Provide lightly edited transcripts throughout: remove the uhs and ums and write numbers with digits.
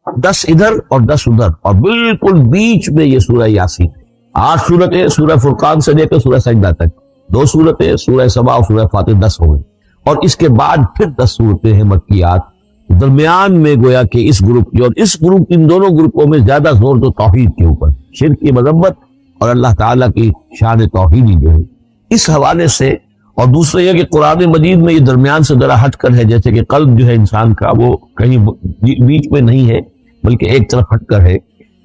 10 ادھر اور 10 ادھر، اور بالکل بیچ میں یہ سورہ یاسین۔ 8 صورتیں سورہ فرقان سے لے کر سورہ سجدہ تک، 2 صورتیں سورہ سبا اور سورہ فاتر، 10 ہو گئی، اور اس کے بعد پھر 10 صورتیں ہیں مکیات۔ درمیان میں گویا کہ اس گروپ کی اور اس گروپ، ان دونوں گروپوں میں زیادہ زور تو توحید کے اوپر، شرک کی مذمت اور اللہ تعالیٰ کی شان توحیدی جو ہے اس حوالے سے۔ اور دوسرا یہ کہ قرآن مجید میں یہ درمیان سے ذرا ہٹ کر ہے، جیسے کہ قلب جو ہے انسان کا وہ کہیں بیچ میں نہیں ہے بلکہ ایک طرف ہٹ کر ہے،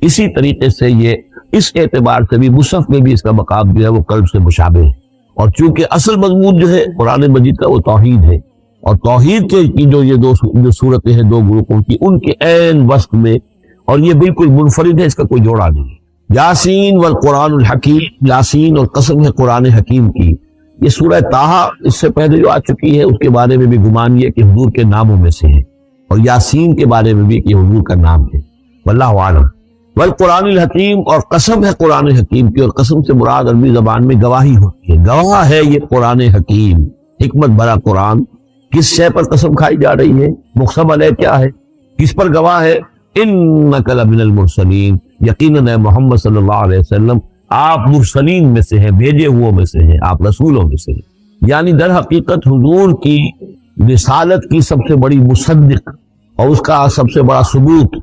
اسی طریقے سے یہ اس اعتبار سے بھی مصحف میں بھی اس کا مقام جو ہے وہ قلب سے مشابہ ہے۔ اور چونکہ اصل مضمون جو ہے قرآن مجید کا وہ توحید ہے، اور توحید کی جو یہ جو صورتیں ہیں 2 گروپوں کی، ان کے عین وسط میں، اور یہ بالکل منفرد ہے، اس کا کوئی جوڑا نہیں۔ یاسین والقرآن الحکیم، یاسین اور قسم ہے قرآن حکیم کی۔ یہ سورہ طٰہٰ اس سے پہلے جو آ چکی ہے، اس کے بارے میں بھی گمان یہ کہ حضور کے ناموں میں سے ہے، اور یاسین کے بارے میں بھی کہ حضور کا نام ہے، واللہ اعلم۔ والقرآن الحکیم، اور قسم ہے قرآن حکیم کی، اور قسم سے مراد عربی زبان میں گواہی ہوتی ہے، گواہ ہے یہ قرآن حکیم، حکمت بھرا قرآن۔ کس شے پر قسم کھائی جا رہی ہے؟ مقسم علیہ کیا ہے؟ کس پر گواہ ہے؟ انک لمن المرسلین، یقیناً اے محمد صلی اللہ علیہ وسلم آپ مرسلین میں سے ہیں، بھیجے ہوئے میں سے ہیں، آپ رسولوں میں سے ہیں۔ یعنی در حقیقت حضور کی رسالت کی سب سے بڑی مصدق اور اس کا سب سے بڑا ثبوت،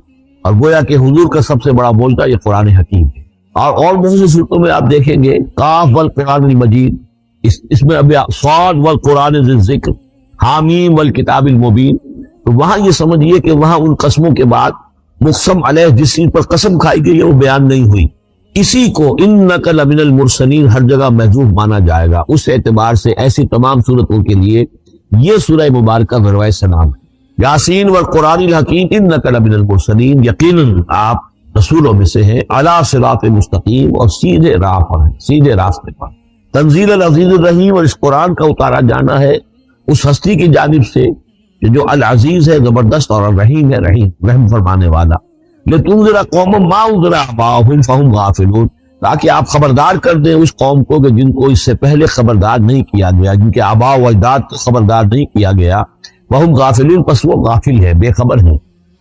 اور گویا کہ حضور کا سب سے بڑا بولتا یہ قرآن حکیم ہے۔ اور بہت سی صورتوں میں آپ دیکھیں گے قاف والقرآن المجید، اس میں ابھی صاد والقرآن ذی الذکر، حامیم والکتاب المبین، تو وہاں یہ سمجھیے کہ وہاں ان قسموں کے بعد مقسم علیہ جس چیز پر قسم کھائی گئی ہے وہ بیان نہیں ہوئی، اسی کو انک لمن المرسلین ہر جگہ محذوف مانا جائے گا۔ اس اعتبار سے ایسی تمام صورتوں کے لیے یہ سورہ مبارکہ ذروۂ سلام ہے۔ یاسین والقرآن الحکیم انک لمن المرسلین، یقیناً آپ رسولوں میں سے ہیں، علی صراط مستقیم، اور سیدھے راہ پر ہیں، سیدھے راستے پر۔ تنزیل العزیز الرحیم، اور اس قرآن کا اتارا جانا ہے اس ہستی کی جانب سے کہ جو العزیز ہے، زبردست، اور الرحیم ہے، رحم فرمانے والا۔ لتنذر قوما ما انذر آباؤہم فہم غافلون، تاکہ آپ خبردار کر دیں اس قوم کو کہ جن کو اس سے پہلے خبردار نہیں کیا گیا، جن کے آباء و اجداد کو خبردار نہیں کیا گیا، وہم غافلون، پس وہ غافل ہے، بے خبر ہیں،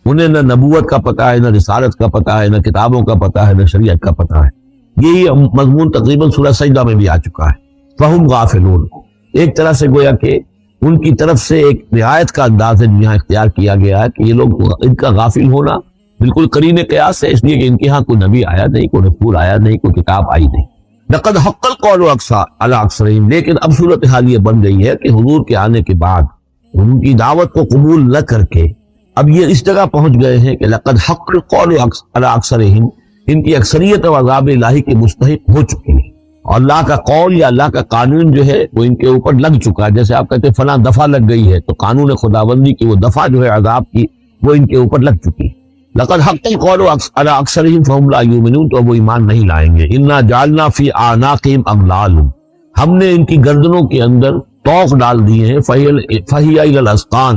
انہیں نہ نبوت کا پتہ ہے، نہ رسالت کا پتہ ہے، نہ کتابوں کا پتہ ہے، نہ شریعت کا پتہ ہے۔ یہی مضمون تقریباً سورہ سجدہ میں بھی آ چکا ہے، فہم غافلون۔ ایک طرح سے گویا کہ ان کی طرف سے ایک رعایت کا انداز ہے یہاں اختیار کیا گیا ہے کہ یہ لوگ، ان کا غافل ہونا بالکل قرین قیاس ہے، اس لیے کہ ان کے ہاں کوئی نبی آیا نہیں، کوئی رسول آیا نہیں، کوئی کتاب آئی نہیں۔ لقد حق القول علی اکثرہم، لیکن اب صورتحال یہ بن گئی ہے کہ حضور کے آنے کے بعد ان کی دعوت کو قبول نہ کر کے اب یہ اس جگہ پہنچ گئے ہیں کہ لقد حق القول علی اکثرہم، ان کی اکثریت و عذاب الہی کے مستحق ہو چکی ہے، اور اللہ کا قول یا اللہ کا قانون جو ہے وہ ان کے اوپر لگ چکا ہے۔ جیسے آپ کہتے ہیں فلاں دفعہ لگ گئی ہے، تو قانون خداوندی کی وہ دفعہ جو ہے عذاب کی وہ ان کے اوپر لگ چکی ہے۔ لقد حق القول علی اکثرہم فہم لا یؤمنون، تو وہ ایمان نہیں لائیں گے۔ انا جعلنا فی اعناقہم اغلالا، ہم نے ان کی گردنوں کے اندر طوق ڈال دیے ہیں، فہی الی الاذقان،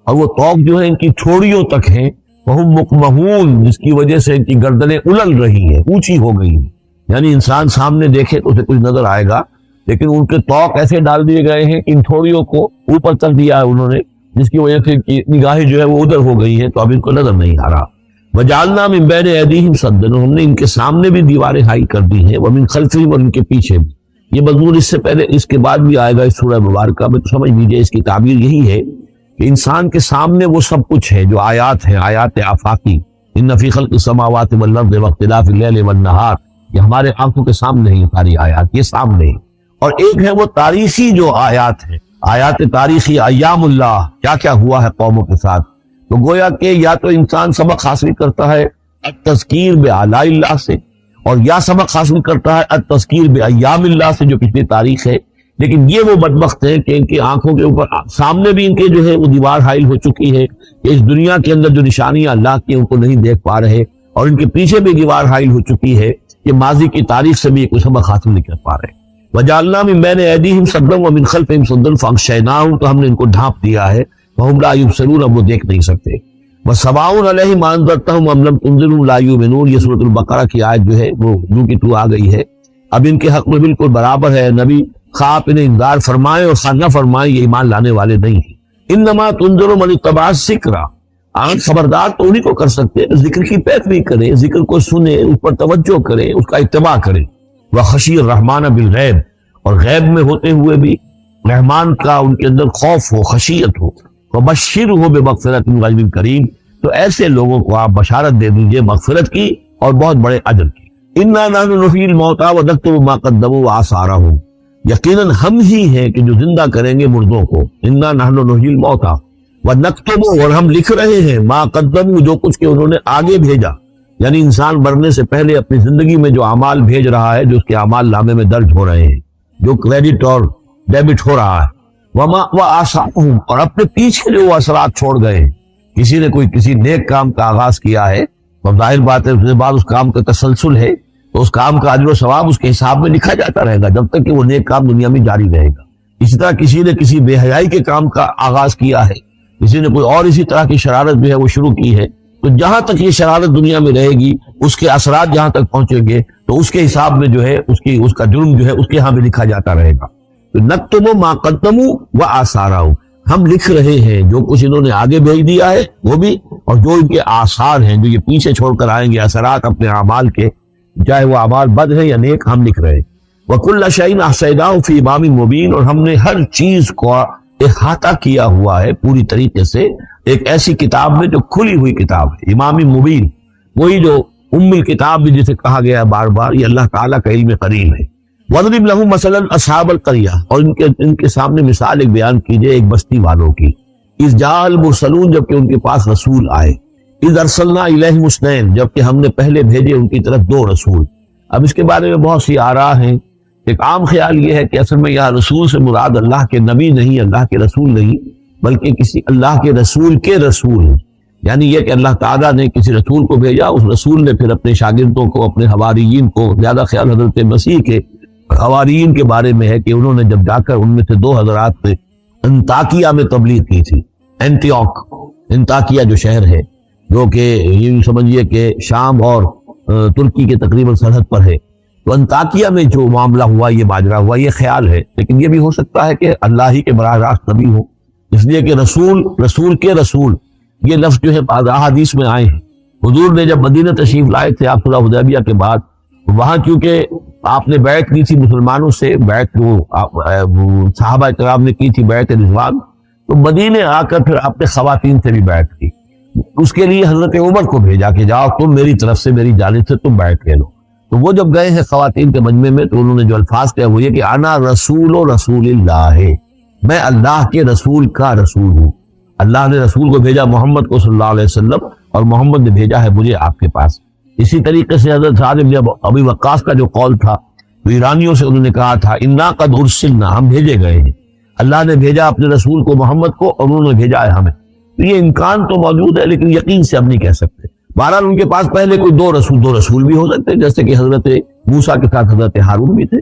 اور وہ طوق جو ہے ان کی ٹھوڑیوں تک ہیں، وہم مقمحون، جس کی وجہ سے ان کی گردنیں الل رہی ہیں، اونچی ہو گئی ہیں۔ یعنی انسان سامنے دیکھے تو اسے کچھ نظر آئے گا، لیکن ان کے طوق ایسے ڈال دیے گئے ہیں کہ ان تھوڑیوں کو اوپر کر دیا ہے انہوں نے، جس کی وجہ سے نگاہیں جو ہے وہ ادھر ہو گئی ہیں، تو اب ان کو نظر نہیں آ رہا۔ وجعلنا من بین ایدیہم سدا، ہم نے ان کے سامنے بھی دیواریں ہائی کر دی ہیں، ومن خلفہم، اور ان کے پیچھے بھی۔ یہ مضمون اس سے پہلے، اس کے بعد بھی آئے گا اس سورہ مبارکہ میں، تو سمجھ لیجیے اس کی تعبیر یہی ہے کہ انسان کے سامنے وہ سب کچھ ہے جو آیات ہیں، آیات آفاقی، ان فی خلق السماوات والارض واختلاف اللیل والنہار، یہ ہمارے آنکھوں کے سامنے ہی ساری آیات، یہ سامنے ہیں۔ اور ایک ہے وہ تاریخی جو آیات ہیں، آیات تاریخی، ایام اللہ، کیا کیا ہوا ہے قوموں کے ساتھ۔ تو گویا کہ یا تو انسان سبق حاصل کرتا ہے التذکیر بآلاء اللہ سے، اور یا سبق حاصل کرتا ہے التذکیر بایام اللہ سے جو پچھلی تاریخ ہے۔ لیکن یہ وہ بدبخت ہے کہ ان کی آنکھوں کے اوپر سامنے بھی ان کے جو ہے وہ دیوار حائل ہو چکی ہے کہ اس دنیا کے اندر جو نشانیاں اللہ کی ان کو نہیں دیکھ پا رہے، اور ان کے پیچھے بھی دیوار حائل ہو چکی ہے کہ ماضی کی تاریخ سے بھی کوئی سبق حاصل نہیں کر پا رہے۔ وجعلنا من بین ایدیہم سدا ومن خلفہم سدا فاغشیناہم، تو ہم نے ان کو ڈھانپ دیا ہے، وہم لا یبصرون، اب وہ دیکھ نہیں سکتے۔ وسواء علیہم انذرتہم ام لم تنذرہم لا یؤمنون، یہ سورۃ البقرہ کی آیت جو ہے وہ 2 کی 2 آ گئی ہے۔ اب ان کے حق میں بالکل برابر ہے، نبی خواہ آپ انہیں انذار فرمائیں اور خواہ نہ فرمائیں، یہ ایمان لانے والے نہیں ہیں۔ انما تنذر من اتبع الذکر، آنکھ خبردار تو انہیں کو کر سکتے ہیں ذکر کی پیروی کرے، ذکر کو سنے، اس پر توجہ کرے، اس کا اتباع کرے۔ وخشی الرحمن بالغیب، اور غیب میں ہوتے ہوئے بھی رحمان کا ان کے اندر خوف ہو، خشیت ہو۔ وبشرہ بمغفرۃ من رب کریم، تو ایسے لوگوں کو آپ بشارت دے دیجئے مغفرت کی اور بہت بڑے اجر کی۔ انا نحن نحیی الموتیٰ ونکتب ما قدموا وآثارہم، یقیناً ہم ہی ہیں کہ جو زندہ کریں گے مردوں کو۔ انا نحن نحیی الموتیٰ ونکتب، اور ہم لکھ رہے ہیں ما قدموا، جو کچھ کہ انہوں نے آگے بھیجا، یعنی انسان مرنے سے پہلے اپنی زندگی میں جو اعمال بھیج رہا ہے، جو اس کے اعمال نامے میں درج ہو رہے ہیں، جو کریڈٹ اور ڈیبٹ ہو رہا ہے۔ وما وآثارہم، اور اپنے پیچھے جو وہ اثرات چھوڑ گئے ہیں۔ کسی نے کوئی کسی نیک کام کا آغاز کیا ہے تو ظاہر بات ہے اس کے بعد اس کام کا تسلسل ہے، تو اس کام کا اجر و ثواب اس کے حساب میں لکھا جاتا رہے گا جب تک کہ وہ نیک کام دنیا میں جاری رہے گا۔ اسی طرح کسی نے کسی بے حیائی کے کام کا آغاز کیا ہے، کسی نے کوئی اور اسی طرح کی شرارت جو ہے وہ شروع کی ہے، تو جہاں تک یہ شرارت دنیا میں رہے گی، اس کے اثرات جہاں تک پہنچیں گے، تو اس کے حساب میں جو ہے اس کا جرم جو ہے اس کے ہاں بھی لکھا جاتا رہے گا۔ تو نکتب ما قدموا وآثارہم، ہم لکھ رہے ہیں جو کچھ انہوں نے آگے بھیج دیا ہے وہ بھی، اور جو ان کے آثار ہیں جو یہ پیچھے چھوڑ کر آئیں گے اثرات اپنے اعمال کے، چاہے وہ اعمال بد ہیں یا نیک، ہم لکھ رہے ہیں۔ وَكُلَّ شَيْءٍ أَحْصَيْنَاهُ فِي إِمَامٍ مُبِينٍ، اور ہم نے ہر چیز کو احاطہ کیا ہوا ہے پوری طریقے سے ایک ایسی کتاب میں جو کھلی ہوئی کتاب ہے، امام مبین، وہی جو ام الکتاب بھی جسے کہا گیا ہے بار بار، یہ اللہ تعالیٰ کا علم قدیم ہے۔ وَاضْرِبْ لَهُم مَثَلًا أَصْحَابَ الْقَرْيَةِ، اور ان کے سامنے مثال ایک بیان کیجئے ایک بستی والوں کی۔ اِذْ جَاءَ الْمُرْسَلُونَ، جبکہ ان کے پاس رسول آئے۔ اِذْ أَرْسَلْنَا إِلَيْهِمُ اثْنَيْنِ، جبکہ ہم نے پہلے بھیجے ان کی طرف دو رسول۔ اب اس کے بارے میں بہت سی آراء ہیں۔ ایک عام خیال یہ ہے کہ اصل میں یہاں رسول سے مراد اللہ کے نبی نہیں، اللہ کے رسول نہیں، بلکہ کسی اللہ کے رسول، یعنی یہ کہ اللہ تعالیٰ نے کسی رسول کو بھیجا، اس رسول نے پھر اپنے شاگردوں کو، اپنے حواریین کو، زیادہ خیال حضرت مسیح کے حواریین کے بارے میں ہے کہ انہوں نے جب جا کر ان میں سے دو حضرات نے انطاکیہ میں تبلیغ کی تھی۔ انطاکیہ جو شہر ہے، جو کہ یہ سمجھیے کہ شام اور ترکی کے تقریباً سرحد پر ہے، تو انطاکیہ میں جو معاملہ ہوا، یہ ماجرا ہوا، یہ خیال ہے، لیکن یہ بھی ہو سکتا ہے کہ اللہ ہی کے براہ راست نبی ہو، اس لیے کہ رسول کے رسول یہ لفظ جو ہے بعض احادیث میں آئے ہیں۔ حضور نے جب مدینہ تشریف لائے تھے آپ صلح حدیبیہ کے بعد، وہاں کیونکہ آپ نے بیعت کی تھی مسلمانوں سے، بیعت جو صحابہ کرام نے کی تھی بیعت رضوان، تو مدینے آ کر پھر آپ نے خواتین سے بھی بیعت کی۔ اس کے لیے حضرت عمر کو بھیجا کہ جاؤ تم میری طرف سے، میری جانب سے تم بیعت لے لو۔ تو وہ جب گئے ہیں خواتین کے مجمع میں تو انہوں نے جو الفاظ کہے وہ یہ کہ انا رسول اللہ، میں اللہ کے رسول کا رسول ہوں۔ اللہ نے رسول کو بھیجا محمد کو صلی اللہ علیہ وسلم، اور محمد نے بھیجا ہے مجھے آپ کے پاس۔ اسی طریقے سے حضرت سعد بن ابی وقاص کا جو قول تھا، تو ایرانیوں سے انہوں نے کہا تھا انا قد ارسلنا، ہم بھیجے گئے ہیں، اللہ نے بھیجا اپنے رسول کو محمد کو اور انہوں نے بھیجا ہے ہمیں۔ تو یہ امکان تو موجود ہے لیکن یقین سے ہم نہیں کہہ سکتے۔ بہرحال ان کے پاس پہلے کوئی دو رسول بھی ہو سکتے ہیں، جیسے کہ حضرت موسیٰ کے ساتھ حضرت ہارون بھی تھے۔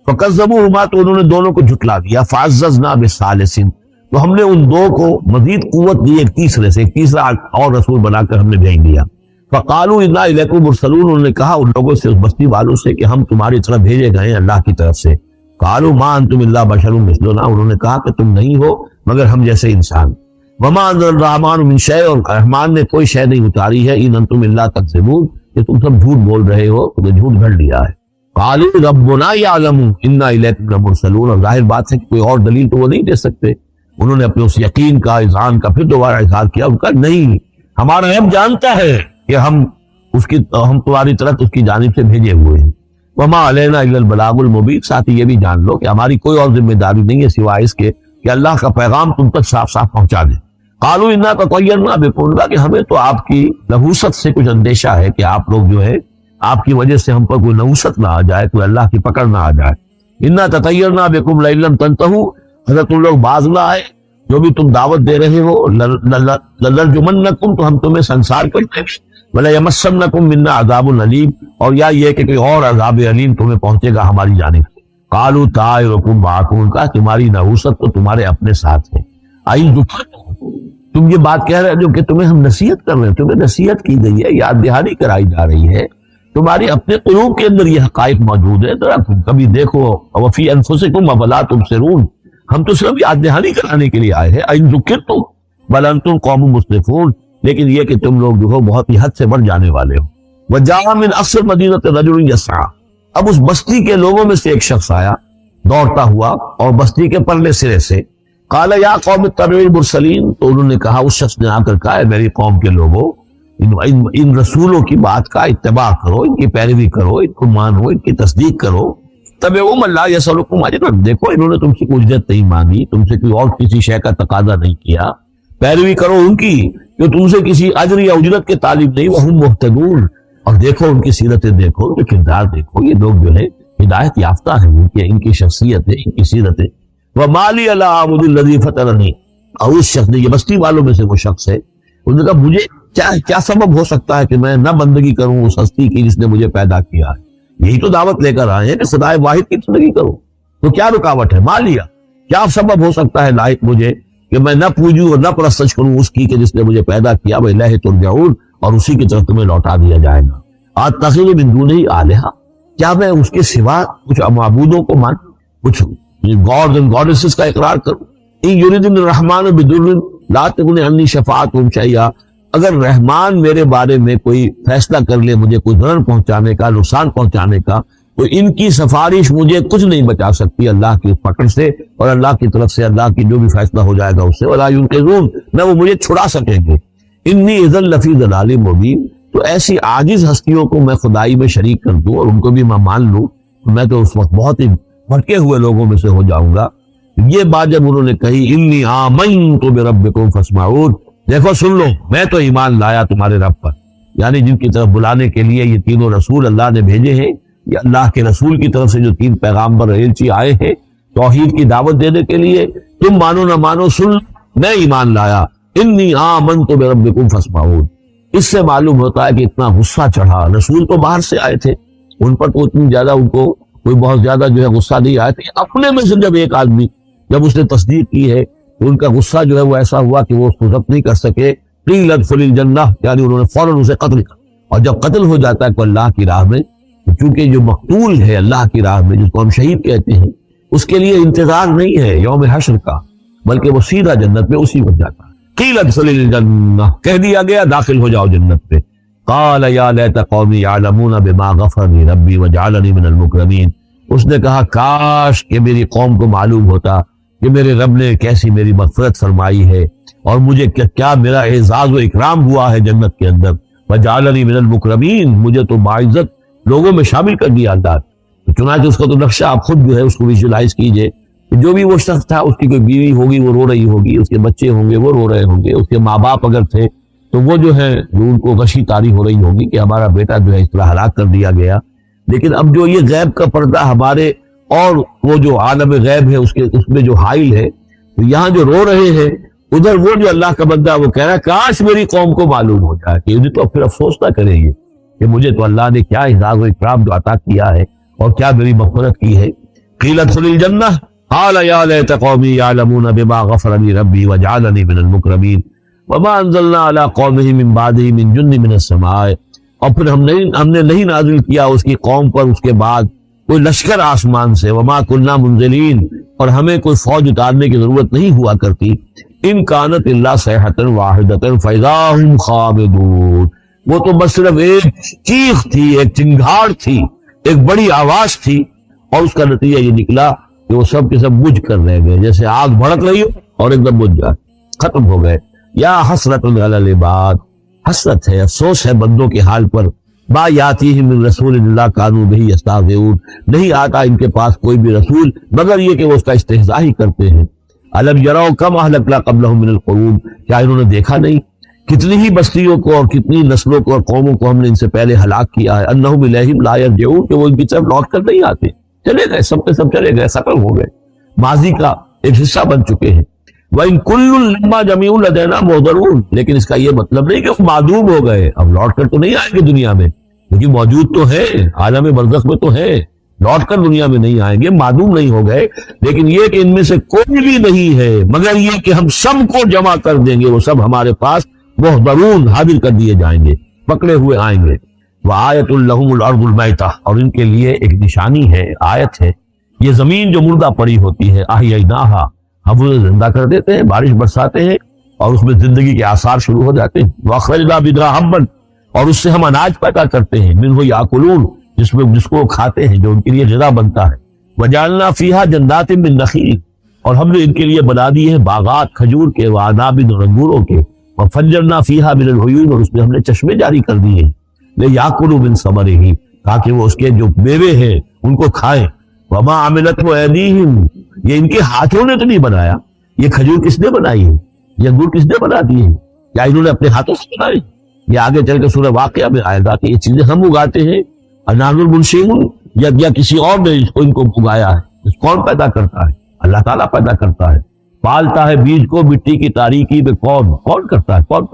فَكَذَّبُوهُمَا، تو انہوں نے دونوں کو جھٹلا دیا۔ فَعَزَّزْنَا بِثَالِثٍ، تو ہم نے ان دو کو مزید قوت دی ایک تیسرے سے، ایک تیسرا اور رسول بنا کر ہم نے بھیج دیا۔ فَقَالُوا إِنَّا إِلَيْكُمْ مُرْسَلُونَ، انہوں نے کہا ان لوگوں سے، اس بستی والوں سے کہ ہم تمہاری طرف بھیجے گئے ہیں اللہ کی طرف سے۔ قَالُوا مَا أَنْتُمْ إِلَّا بَشَرٌ مِثْلُنَا، انہوں نے کہا کہ تم نہیں ہو مگر ہم جیسے انسان۔ وَمَا أَنزَلَ الرَّحْمَنُ مِنْ شَيْءٍ، اور رحمان نے کوئی شے نہیں اتاری ہے، إِنْ أَنْتُمْ إِلَّا تَكْذِبُونَ، کہ تم سب جھوٹ بول رہے ہو، تمہیں جھوٹ گھڑ لیا ہے۔ قَالُوا رَبُّنَا يَعْلَمُ إِنَّا إِلَيْكُمْ لَمُرْسَلُونَ، اور ظاہر بات ہے کہ کوئی اور دلیل تو وہ نہیں دے سکتے۔ انہوں نے اپنے اس یقین کا اذعان کا پھر دوبارہ اظہار کیا، ان کا نہیں، ہمارا رب جانتا ہے کہ ہم تمہاری طرف اس کی جانب سے بھیجے ہوئے ہیں۔ وما علینا الا البلاغ المبین، ساتھ ہی یہ بھی جان لو کہ ہماری کوئی اور ذمہ داری نہیں ہے سوائے اس کے کہ اللہ کا پیغام تم تک صاف صاف پہنچا دیں۔ قالوا انا تطیرنا بکم، کہ ہمیں تو آپ کی نحوست سے کچھ اندیشہ ہے کہ آپ لوگ جو ہے آپ کی وجہ سے ہم پر کوئی نحوست نہ آ جائے، کوئی اللہ کی پکڑ نہ آ جائے۔ انا تطیرنا بکم لئن لم تنتہوا، اگر تم لوگ باز نہ آئے جو بھی تم دعوت دے رہے ہو، لنرجمنکم، تو ہم تمہیں سنسار کرتے ہیں، وَلَيَمَسَّنَّكُم مِّنَّا عَذَابٌ أَلِيمٌ، اور یا یہ کہ کوئی اور عذاب علیم تمہیں پہنچے گا ہماری جانب سے۔ قَالُوا طَائِرُكُم مَّعَكُمْ، کہا تمہاری نحوست تو تمہارے اپنے ساتھ ہے۔ تم یہ بات کہہ رہے ہو کہ تمہیں ہم نصیحت کر رہے ہیں، تمہیں نصیحت کی گئی ہے، یاد دہانی کرائی جا رہی ہے، تمہارے اپنے قلوب کے اندر یہ حقائق موجود ہے، ذرا کبھی دیکھو۔ وَفِي أَنفُسِكُمْ أَفَلَا تُبْصِرُونَ، ہم تو صرف یاد دہانی کرانے کے لیے آئے ہیں۔ اَإِن ذُكِّرْتُمْ بَلْ أَنْتُمْ قَوْمٌ مُسْرِفُونَ، لیکن یہ کہ تم لوگ جو ہو بہت ہی حد سے بڑھ جانے والے ہو۔ وجاء من اقصى المدینة رجل یسعى، اب اس بستی کے لوگوں میں سے ایک شخص آیا دوڑتا ہوا اور بستی کے پرلے سرے سے، قال یا قوم اتبعوا المرسلین، تو انہوں نے کہا، اس شخص نے آ کر کہا، میری قوم کے لوگوں ان رسولوں کی بات کا اتباع کرو، ان کی پیروی کرو، ان کو مانو، ان کی تصدیق کرو۔ تبعوا من لا یسألکم اجرا، دیکھو انہوں نے تم سے کوئی اجرت نہیں مانگی، تم سے کوئی اور کسی شے کا تقاضا نہیں کیا، پیروی کرو ان کی جو تم سے کسی اجر یا اجرت کے طالب نہیں، وہم مہتدون، اور دیکھو ان کی سیرتیں، دیکھو ان کے کردار، دیکھو یہ لوگ جو ہے ہدایت یافتہ ہیں، ان کی شخصیتیں، ان کی سیرتیں۔ وَمَا لِيَ لَا أَعْبُدُ الَّذِي فَطَرَنِي، اور اس شخص نے، یہ بستی والوں میں سے وہ شخص ہے، انہوں نے کہا مجھے کیا سبب ہو سکتا ہے کہ میں نہ بندگی کروں اس ہستی کی جس نے مجھے پیدا کیا ہے؟ یہی تو دعوت لے کر آئے ہیں کہ خدائے واحد کی بندگی کرو، تو کیا رکاوٹ ہے؟ مالیا، کیا سبب ہو سکتا ہے لائق مجھے کہ میں نہ پوجوں اور نہ پرستش کروں اس کی کہ جس نے مجھے پیدا کیا، وَإِلَيْهِ تُرْجَعُونَ، اور اسی کی طرف تمہیں لوٹا دیا جائے گا۔ أَتَّخِذُ مِن دُونِهِ آلِهَةً، کیا میں اس کے سوا کچھ معبودوں کو مانوں، کچھ گاڈز اینڈ گاڈیسز کا اقرار کروں؟ إِن يُرِدْنِ الرَّحْمَنُ بِضُرٍّ لَا تُغْنِ عَنِّي شَفَاعَتُهُمْ شَيْئًا، اگر رحمان میرے بارے میں کوئی فیصلہ کر لے، مجھے کوئی ضرر پہنچانے کا، نقصان پہنچانے کا، تو ان کی سفارش مجھے کچھ نہیں بچا سکتی اللہ کی پکڑ سے، اور اللہ کی طرف سے اللہ کی جو بھی فیصلہ ہو جائے گا اس سے، وَلَا يُنقِذُونَ، نہ وہ مجھے چھڑا سکیں گے۔ إِنِّي إِذًا لَفِي ضَلَالٍ مُبِينٍ، تو ایسی عاجز ہستیوں کو میں خدائی میں شریک کر دوں اور ان کو بھی میں مان لوں، میں تو اس وقت بہت ہی بھٹکے ہوئے لوگوں میں سے ہو جاؤں گا۔ یہ بات جب انہوں نے کہی، إِنِّي آمَنْتُ بِرَبِّكُمْ فَاسْمَعُونِ، دیکھو سن لو، میں تو ایمان لایا تمہارے رب پر، یعنی جن کی طرف بلانے کے لیے یہ تینوں رسول اللہ نے بھیجے ہیں، یہ اللہ کے رسول کی طرف سے جو تین پیغامبر ایلچی آئے ہیں توحید کی دعوت دینے کے لیے، تم مانو نہ مانو، سن لو، میں ایمان لایا۔ انی آمنت بربکم فاسمعون، اس سے معلوم ہوتا ہے کہ اتنا غصہ چڑھا، رسول تو باہر سے آئے تھے، ان پر تو اتنی زیادہ ان کو کوئی بہت زیادہ جو ہے غصہ نہیں آیا تھا، اپنے میں سے جب ایک آدمی جب اس نے تصدیق کی ہے تو ان کا غصہ جو ہے وہ ایسا ہوا کہ وہ اس کو ضبط نہیں کر سکے، قیل ادخل الجنہ، یعنی انہوں نے فوراً اسے قتل کر، اور جب قتل ہو جاتا ہے کوئی اللہ کی راہ میں، چونکہ جو مقتول ہے اللہ کی راہ میں جس کو ہم شہید کہتے ہیں، اس کے لیے انتظار نہیں ہے یوم حشر کا، بلکہ وہ سیدھا جنت میں اسی وقت جاتا ہے۔ قیل ادخل الجنہ، کہہ دیا گیا داخل ہو جاؤ جنت پہ۔ قال یا لیت قومی یعلمون بما غفر لی ربی وجعلنی من المکرمین، اس نے کہا کاش کہ میری قوم کو معلوم ہوتا کہ میرے رب نے کیسی میری مغفرت فرمائی ہے اور مجھے کیا میرا اعزاز و اکرام ہوا ہے جنت کے اندر، وجعلنی من المکرمین، مجھے تو باعزت لوگوں میں شامل کر دیا اللہ۔ تو چنانچہ اس کا تو نقشہ آپ خود جو ہے اس کو ویژولائز کیجئے، جو بھی وہ شخص تھا، اس کی کوئی بیوی ہوگی وہ رو رہی ہوگی، اس کے بچے ہوں گے وہ رو رہے ہوں گے، اس کے ماں باپ اگر تھے تو وہ جو ہے ان کو غشی طاری ہو رہی ہوگی کہ ہمارا بیٹا جو ہے اس طرح ہلاک کر دیا گیا۔ لیکن اب جو یہ غیب کا پردہ ہمارے اور وہ جو عالم غیب ہے اس میں جو حائل ہے، تو یہاں جو رو رہے ہیں ادھر وہ جو اللہ کا بندہ وہ کہہ رہا ہے کاش میری قوم کو معلوم ہو جائے، کہ انہیں تو پھر افسوس نہ کریں گے کہ مجھے تو اللہ نے کیا اعزاز و اکرام جو عطا کیا ہے اور کیا میری مغفرت کی ہے۔ قیل ادخل الجنہ قال یا لیت قومی یعلمون بما غفر لی ربی وجعلنی من المکرمین وما انزلنا علی قومہ من بعدہ من جند من السماء، اور پھر ہم نے نہیں نازل کیا اس کی قوم پر اس کے بعد کوئی لشکر آسمان سے، وما کننا منزلین، اور ہمیں کوئی فوج اتارنے کی ضرورت نہیں ہوا کرتی، ان کانت الا صیحۃ واحدۃ فاذا هم خامدون، وہ تو بس صرف ایک چیخ تھی، ایک چنگھاڑ تھی، ایک بڑی آواز تھی، اور اس کا نتیجہ یہ نکلا کہ وہ سب کے سب بجھ کر رہ گئے، جیسے آگ بھڑک رہی ہو اور ایک دم بجھ جائے، ختم ہو گئے۔ یا حسرۃ علی العباد، حسرت ہے، افسوس ہے بندوں کے حال پر، ما یاتیہم من رسول اللہ کانوا بہ یستہزئون، نہیں آتا ان کے پاس کوئی بھی رسول مگر یہ کہ وہ اس کا استہزاء ہی کرتے ہیں۔ الم یروا کم اہلکنا قبلہم من القرون، کیا انہوں نے دیکھا نہیں کتنی ہی بستیوں کو اور کتنی نسلوں کو اور قوموں کو ہم نے ان سے پہلے ہلاک کیا ہے، انہم الیہم لا یرجعون، کہ وہ ان کی طرف لوٹ کر نہیں آتے، چلے گئے، سب کے سب چلے گئے، ختم ہو گئے، ماضی کا ایک حصہ بن چکے ہیں۔ وَإِن كُلٌّ لَمَّا جَمِيعٌ لَدَيْنَا مُحْضَرُونَ، لیکن اس کا یہ مطلب نہیں کہ وہ معدوم ہو گئے، اب لوٹ کر تو نہیں آئیں گے دنیا میں، کیونکہ موجود تو ہے، عالم برزخ میں تو ہے، لوٹ کر دنیا میں نہیں آئیں گے، معدوم نہیں ہو گئے، لیکن یہ کہ ان میں سے کوئی بھی نہیں ہے مگر یہ کہ ہم سب کو جمع کر دیں گے، وہ سب ہمارے پاس محضرون، حاضر کر دیے جائیں گے، پکڑے ہوئے آئیں گے۔ وَآیَةٌ لَهُمُ الْأَرْضُ الْمَيْتَةُ، اور ان کے لیے ایک نشانی ہے، آیت ہے، یہ زمین جو مردہ پڑی ہوتی ہے، احییناہا، ہم اسے زندہ کر دیتے ہیں، بارش برساتے ہیں، اور اس میں زندگی کے آثار شروع ہو جاتے ہیں. وَأَخْرَجْنَا مِنْهَا حَبًّا، اور اس سے ہم اناج پیدا کرتے ہیں. مِنْهُ يَأْكُلُونَ، جس کو وہ کھاتے ہیں، جو ان کے لیے غذا بنتا ہے. وَجَعَلْنَا فِيهَا جَنَّاتٍ مِّن نَخِيلٍ، اور ہم نے ان کے لیے بنا دیے ہیں باغات کھجور کے، وَأَعْنَابٍ، اور انگوروں کے. وَفَجَّرْنَا فِيهَا مِنَ الْعُيُونِ، اور اس میں ہم نے چشمے جاری کر دیے ہیں. لِيَأْكُلُوا مِن ثَمَرِهِ، تاکہ وہ اس کے جو میوے ہیں ان کو کھائیں. وَمَا عَمِلَتْهُ أَيْدِيهِمْ، یہ ان کے ہاتھوں نے تو نہیں بنایا. یہ کھجور کس نے بنائی ہے؟ یہ انگور کس نے بنا دیے ہیں؟ کیا انہوں نے اپنے ہاتھوں سے بنائے؟ یہ آگے چل کے سورہ واقعہ میں آئے گا کہ یہ چیزیں ہم اگاتے ہیں. انار المنشئون، یا کسی اور نے ان کو اگایا ہے. کون پیدا کرتا ہے؟ اللہ تعالیٰ پیدا کرتا ہے. پالتا ہے بیج کو مٹی کی تاریکی میں. کون کرتا ہے؟ کون؟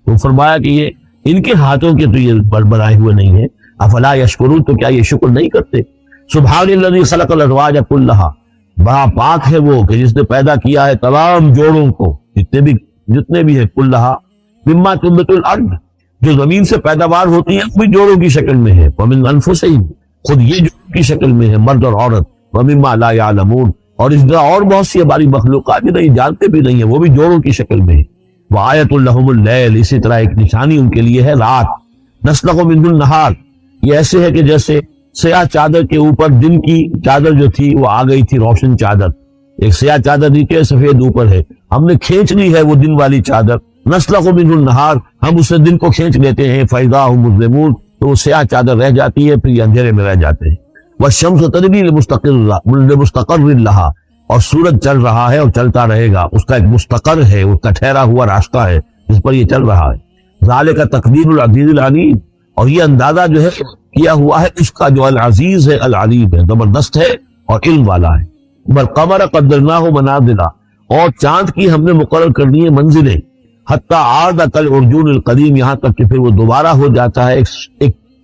تو فرمایا کہ یہ ان کے ہاتھوں کے تو یہ بنائے ہوئے نہیں ہیں. افلا یشکرون، تو کیا یہ شکر نہیں کرتے؟ سبحان الذی خلق الازواج کلھا، بڑا پاک ہے وہ کہ جس نے پیدا کیا ہے تمام جوڑوں کو، جتنے بھی ہے. کلھا مما تنبت الارض، جو زمین سے پیداوار ہوتی ہیں وہ بھی جوڑوں کی شکل میں ہے. ومن انفسہم، خود یہ جوڑوں کی شکل میں ہے، مرد اور عورت. ومما لا یعلمون، اور اس طرح اور بہت سی ہماری مخلوقات بھی نہیں جانتے بھی نہیں ہیں، وہ بھی جوڑوں کی شکل میں ہے. وآیۃ لہم اللیل، اسی طرح ایک نشانی ان کے لیے ہے رات. نسلخ منہ النہار، یہ ایسے ہے کہ جیسے سیاہ چادر کے اوپر دن کی چادر جو تھی وہ آ گئی تھی روشن چادر. ایک سیاہ چادر نیچے سفید اوپر ہے، ہم نے کھینچ لی ہے وہ دن والی چادر. نسلخ منہ النہار، ہم اس سے دن کو کھینچ لیتے ہیں. فاذا هم مظلمون، تو وہ سیاہ چادر رہ جاتی ہے، پھر یہ اندھیرے میں رہ جاتے ہیں. والشمس تجری لمستقر لہا، اور سورج چل رہا ہے اور چلتا رہے گا. اس کا ایک مستقر ہے، اس کا ٹھہرا ہوا راستہ ہے جس پر یہ چل رہا ہے. ذالک تقدیر العزیز العلیم، اور یہ اندازہ جو ہے کیا ہوا ہے اس کا جو العزیز ہے، العلیم ہے، زبردست ہے اور علم والا ہے. والقمر قدرناہ منازل، اور چاند کی ہم نے مقرر کر دی ہے منزلیں. حتی عاد کالعرجون القدیم، یہاں تک کہ پھر وہ دوبارہ ہو جاتا ہے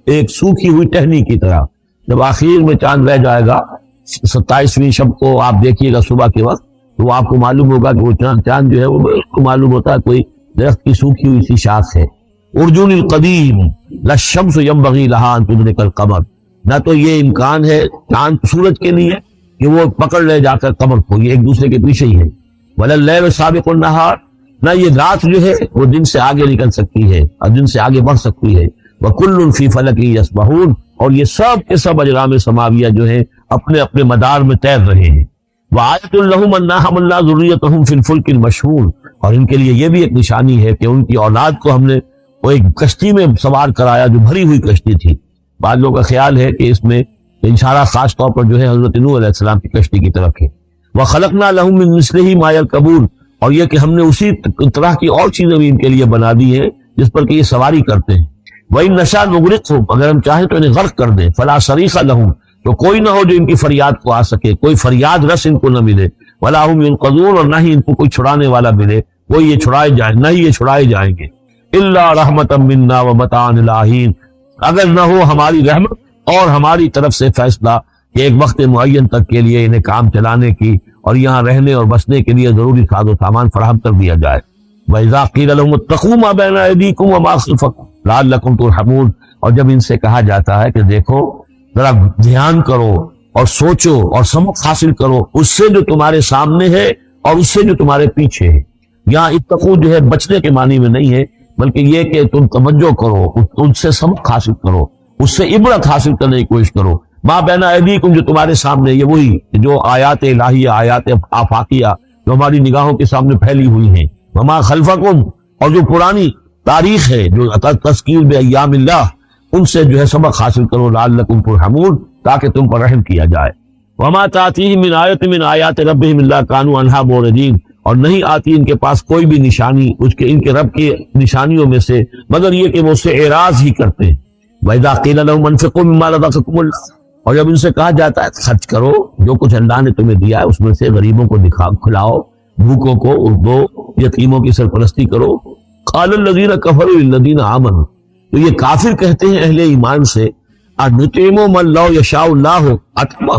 ایک سوکھی ہوئی ٹہنی کی طرح. جب آخر میں چاند رہ جائے گا 27ویں شب کو آپ دیکھیے گا صبح کے وقت، تو آپ کو معلوم ہوگا کہ وہ چاند جو ہے وہ کو معلوم ہوتا ہے کوئی درخت کی سوکھی ہوئی سی شاخ ہے. ارجون القدیم لا الشمس ينبغي لها ان تدرك القمر، نہ تو یہ امکان ہے چاند سورج کے لیے کہ وہ پکڑ لے جا کر قمر کو، یہ ایک دوسرے کے پیچھے ہی ہے. ولا اللیل سابق النہار، نہ یہ رات جو ہے وہ دن سے آگے نکل سکتی ہے اور دن سے آگے بڑھ سکتی ہے. وکل فی فلک یسبحون، اور یہ سب کے سب اجرام سماویہ جو ہیں اپنے اپنے مدار میں تیر رہے ہیں. وآیۃ لہم انا حملنا ذریتہم فی الفلک المشحون، اور ان کے لیے یہ بھی ایک نشانی ہے کہ ان کی اولاد کو ہم نے وہ ایک کشتی میں سوار کرایا جو بھری ہوئی کشتی تھی. بعض لوگوں کا خیال ہے کہ اس میں اشارہ خاص طور پر جو ہے حضرت نوح علیہ السلام کی کشتی کی طرف ہے. وخلقنا لہم من مثلہ ما یرکبون، اور یہ کہ ہم نے اسی طرح کی اور چیزیں بھی ان کے لیے بنا دی ہیں جس پر کہ یہ سواری کرتے ہیں. وَإِن نَشَأْ نُغْرِقْهُمْ، اگر ہم چاہیں تو انہیں غرق کر دیں. فَلَا صَرِيخَ لَهُمْ، تو کوئی نہ ہو جو ان کی فریاد کو آ سکے، کوئی فریاد رس ان کو نہ ملے. وَلَا هُمْ يُنقَذُونَ، اور نہ ہی ان کو کوئی چھڑانے والا ملے، وہ یہ چھڑائے جائیں، نہ ہی یہ چھڑائے جائیں گے. إِلَّا رَحْمَةً مِنَّا وَمَتَاعًا إِلَىٰ حِينٍ، اگر نہ ہو ہماری رحمت اور ہماری طرف سے فیصلہ کہ ایک وقت معین تک کے لیے انہیں کام چلانے کی اور یہاں رہنے اور بسنے کے لیے ضروری ساز و سامان فراہم کر دیا جائے. وَإِذَا قِيلَ لَهُمُ اتَّقُوا مَا بَيْنَ أَيْدِيكُمْ وَمَا خَلْفَكُمْ لَعَلَّكُمْ تُرْحَمُونَ، اور جب ان سے کہا جاتا ہے کہ دیکھو ذرا دھیان کرو اور سوچو اور سبق حاصل کرو اس سے جو تمہارے سامنے ہے اور اس سے جو تمہارے پیچھے ہے. یہاں اتقوا جو ہے بچنے کے معنی میں نہیں ہے، بلکہ یہ کہ تم توجہ کرو، ان سے سبق حاصل کرو، اس سے عبرت حاصل کرنے کی کوشش کرو. ما بین ایدیکم، جو تمہارے سامنے، یہ وہی جو آیات الہیہ، آیات آفاقیہ جو ہماری نگاہوں کے سامنے پھیلی ہوئی ہیں. وما خلفکم، اور جو پرانی تاریخ ہے جو تذکیر بایام اللہ، ان سے جو ہے سبق حاصل کرو. لعلکم ترحمون، تاکہ تم پر رحم کیا جائے. وما تاتیہم من آیۃ من آیات ربہم الا کانوا عنہا معرضین، اور نہیں آتی ان کے پاس کوئی بھی نشانی اس کے ان کے رب کی نشانیوں میں سے مگر یہ کہ وہ اس سے اعراض ہی کرتے ہیں. وَإِذَا قِيلَ لَهُمْ أَنفِقُوا مِمَّا رَزَقَكُمُ اللَّهُ، اور جب ان سے کہا جاتا ہے خرچ کرو جو کچھ اللہ نے تمہیں دیا ہے اس میں سے، غریبوں کو کھلاؤ، بھوکوں کو دو، یتیموں کی سرپرستی کرو. قال الذین کفروا للذین آمنوا، تو یہ کافر کہتے ہیں اہل ایمان سے، انطعم من لو یشاء اللہ اطعمہ،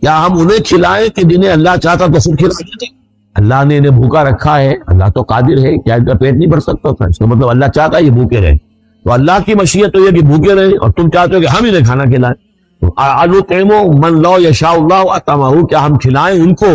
کیا ہم انہیں کھلائیں کہ جنہیں اللہ چاہتا تو خود کھلا دیتے. اللہ نے انہیں بھوکا رکھا ہے، اللہ تو قادر ہے، کیا ان کا پیٹ نہیں بھر سکتا تھا؟ اس کا مطلب اللہ چاہتا ہے یہ بھوکے رہیں، تو اللہ کی مشیت تو یہ کہ بھوکے رہیں اور تم چاہتے ہو کہ ہم انہیں کھانا کھلائیں. انطعم من لو یشاء اللہ اطعمہ، کیا ہم کھلائیں ان کو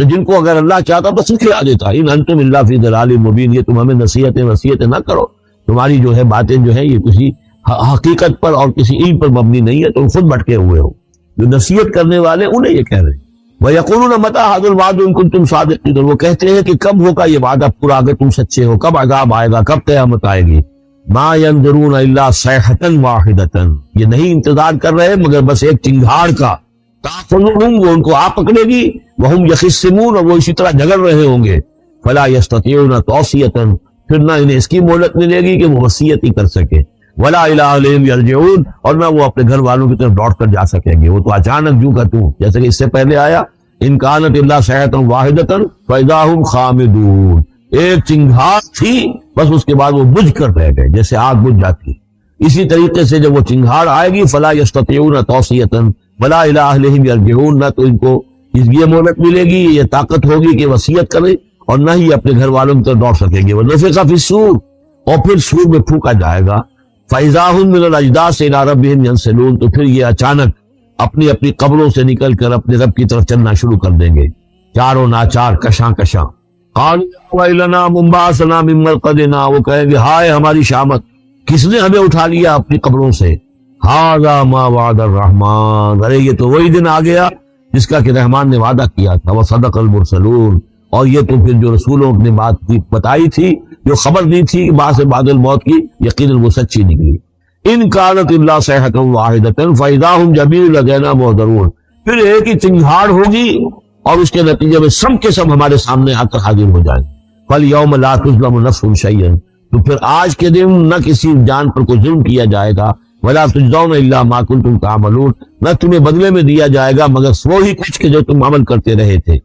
تو جن کو اگر اللہ چاہتا تو سکھلا دیتا. ان انتم الا فی ضلال مبین، یہ تم ہمیں نصیحتیں نہ کرو، تمہاری جو ہے باتیں جو ہے یہ کسی حقیقت پر اور کسی علم پر مبنی نہیں ہے، تم خود بھٹکے ہوئے ہو. جو نصیحت کرنے والے انہیں یہ کہہ رہے ہیں. وَيَقُولُونَ مَتَىٰ هَٰذَا الْوَعْدُ إِن كُنتُمْ صَادِقِينَ، وہ کہتے ہیں کہ کب ہوگا یہ وعدہ پورا اگر تم سچے ہو، کب عذاب آئے گا، کب قیامت آئے گی. مَا يَنظُرُونَ إِلَّا صَيْحَةً وَاحِدَةً، یہ نہیں انتظار کر رہے مگر بس ایک چنگھاڑ کا. تَأْخُذُهُمْ، وہ ان کو آ پکڑے گی. وَهُمْ يَخِصِّمُونَ، اور وہ اسی طرح جھگڑ رہے ہوں گے. فَلَا يَسْتَطِيعُونَ تَوْصِيَةً، پھر نہ انہیں اس کی مہلت ملے گی کہ وہ وصیت ہی کر سکے. وَلَا إِلَىٰ أَهْلِهِمْ يَرْجِعُونَ، اور نہ وہ اپنے گھر والوں کی طرف لوٹ کر جا سکیں گے. وہ تو اچانک جو کا تو، جیسے کہ اس سے پہلے آیا ان کانت الا صیحۃ واحدۃ فاذا هم خامدون، ایک چنگھاڑ تھی بس اس کے بعد وہ بجھ کر رہ گئے جیسے آگ بجھ جاتی. اسی طریقے سے جب وہ چنگھاڑ آئے گی فلا یستطیعون توصیۃ ولا الی اہلہم یرجعون، نہ تو ان کو یہ مہلت ملے گی، یہ طاقت ہوگی کہ وصیت کریں، اور نہ ہی اپنے گھر والوں کی طرف دوڑ سکیں گے. ونفخ فی الصور، اور پھر سور میں پھونکا جائے گا. فاذا هم من الاجداث الى ربهم ينسلون، تو پھر یہ اچانک اپنی اپنی قبروں سے نکل کر اپنے رب کی طرف چلنا شروع کر دیں گے، چاروں ناچار کشاں کشاں. قالوا ویلنا من بعثنا من مرقدنا، وہ کہیں گے ہائے ہماری شامت، کس نے ہمیں اٹھا لیا اپنی قبروں سے. ھذا ما وعد الرحمن، ارے یہ تو وہی دن آ گیا جس کا کہ رحمان نے وعدہ کیا تھا. وصدق المرسلون، اور یہ تو پھر جو رسولوں نے بات بتائی تھی، جو خبر دی تھی کہ بعد سے بعد الموت کی، یقیناً وہ سچی نکلی. ان کانت الا صیحۃ واحدۃ فاذا هم جميع لدینا محضرون، پھر ایک ہی چنگھاڑ ہوگی اور اس کے نتیجے میں سب کے سب ہمارے سامنے آ کر حاضر ہو جائیں. فالیوم لا تظلم نفس شیئا، تو پھر آج کے دن نہ کسی جان پر کوئی ظلم کیا جائے گا. ولا تجزون الا ما کنتم تعملون، نہ تمہیں بدلے میں دیا جائے گا مگر وہی کچھ کہ جو تم عمل کرتے رہے تھے.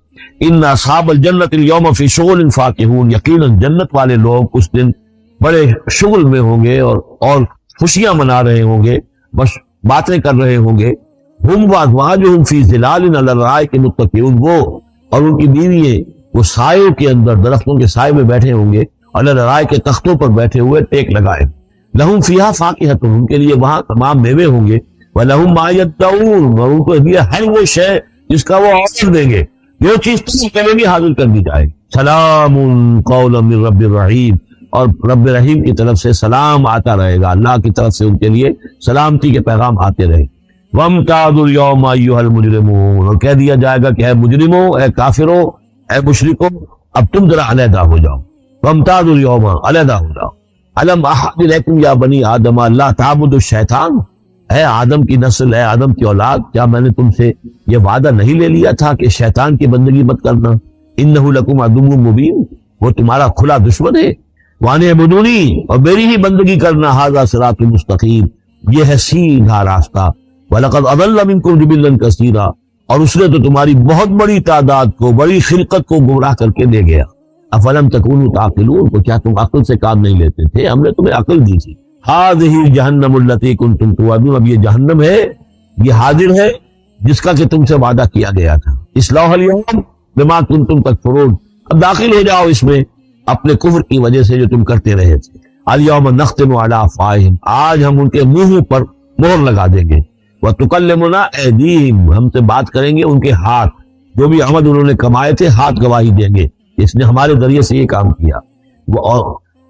ان اصحاب الجنۃ اليوم فی شغل فاکہون، یقیناً جنت والے لوگ اس دن بڑے شغل میں ہوں گے اور خوشیاں منا رہے ہوں گے، بس باتیں کر رہے ہوں گے. ہم وازواجہم فی ظلال علی الارائک متکئون، وہ اور ان کی بیوییں وہ سایوں کے اندر، درختوں کے سائے میں بیٹھے ہوں گے، علی الارائک کے تختوں پر بیٹھے ہوئے ٹیک لگائے. لہم فیہا فاکہۃ، ان کے لیے وہاں تمام میوے ہوں گے. ولہم ما یدعون، اور ان کو دیا ہے وہ شے جس کا وہ آرڈر دیں گے، جو چیز تم کہیں گے حاضر کر دی جائے. سلام قولا من رب الرحیم، اور رب رحیم کی طرف سے سلام آتا رہے گا، اللہ کی طرف سے ان کے لیے سلامتی کے پیغام آتے رہے. وَامْتَازُوا الْيَوْمَ أَيُّهَا الْمُجْرِمُونَ، اور کہہ دیا جائے گا کہ اے مجرموں، اے کافروں، اے مشرکوں، اب تم ذرا علیحدہ ہو جاؤ. وَامْتَازُوا الْيَوْمَ، علیحدہ ہو جاؤ. أَلَمْ أَعْهَدْ إِلَيْكُمْ يَا بَنِي آدَمَ أَلَّا تَعْبُدُوا الشَّيْطَانَ، اے آدم کی نسل، اے آدم کی اولاد، کیا میں نے تم سے یہ وعدہ نہیں لے لیا تھا کہ شیطان کی بندگی مت کرنا. إِنَّهُ لَكُمْ عَدُوٌّ مُبِينٌ، وہ تمہارا کھلا دشمن ہے. وَأَنِ اعْبُدُونِي، اور میری ہی بندگی کرنا. هَذَا صِرَاطٌ مُسْتَقِيمٌ، یہ ہے سیدھا راستہ. وَلَقَدْ أَضَلَّ مِنكُمْ جِبِلًّا كَثِيرًا، اور اس نے تو تمہاری بہت بڑی تعداد کو، بڑی خلقت کو گمراہ کر کے دے گیا. أَفَلَمْ تَكُونُوا تَعْقِلُونَ، تو کیا تم عقل سے کام نہیں لیتے تھے؟ ہم نے تمہیں عقل دی تھی. هَذِهِ جَهَنَّمُ الَّتِي كُنتُمْ تُوعَدُونَ، اب یہ جہنم ہے، یہ حاضر ہے جس کا کہ تم سے وعدہ کیا گیا تھا. اصلاح اليوم بما كنتم تکفرون، اب داخل ہو جاؤ اس میں اپنے کفر کی وجہ سے جو تم کرتے رہے تھے. اليوم نختم على افواہہم، آج ہم ان کے منہوں پر مہر لگا دیں گے. وتکلمنا ایدیہم، ہم سے بات کریں گے ان کے ہاتھ، جو بھی عمل انہوں نے کمائے تھے ہاتھ گواہی دیں گے، اس نے ہمارے ذریعے سے یہ کام کیا.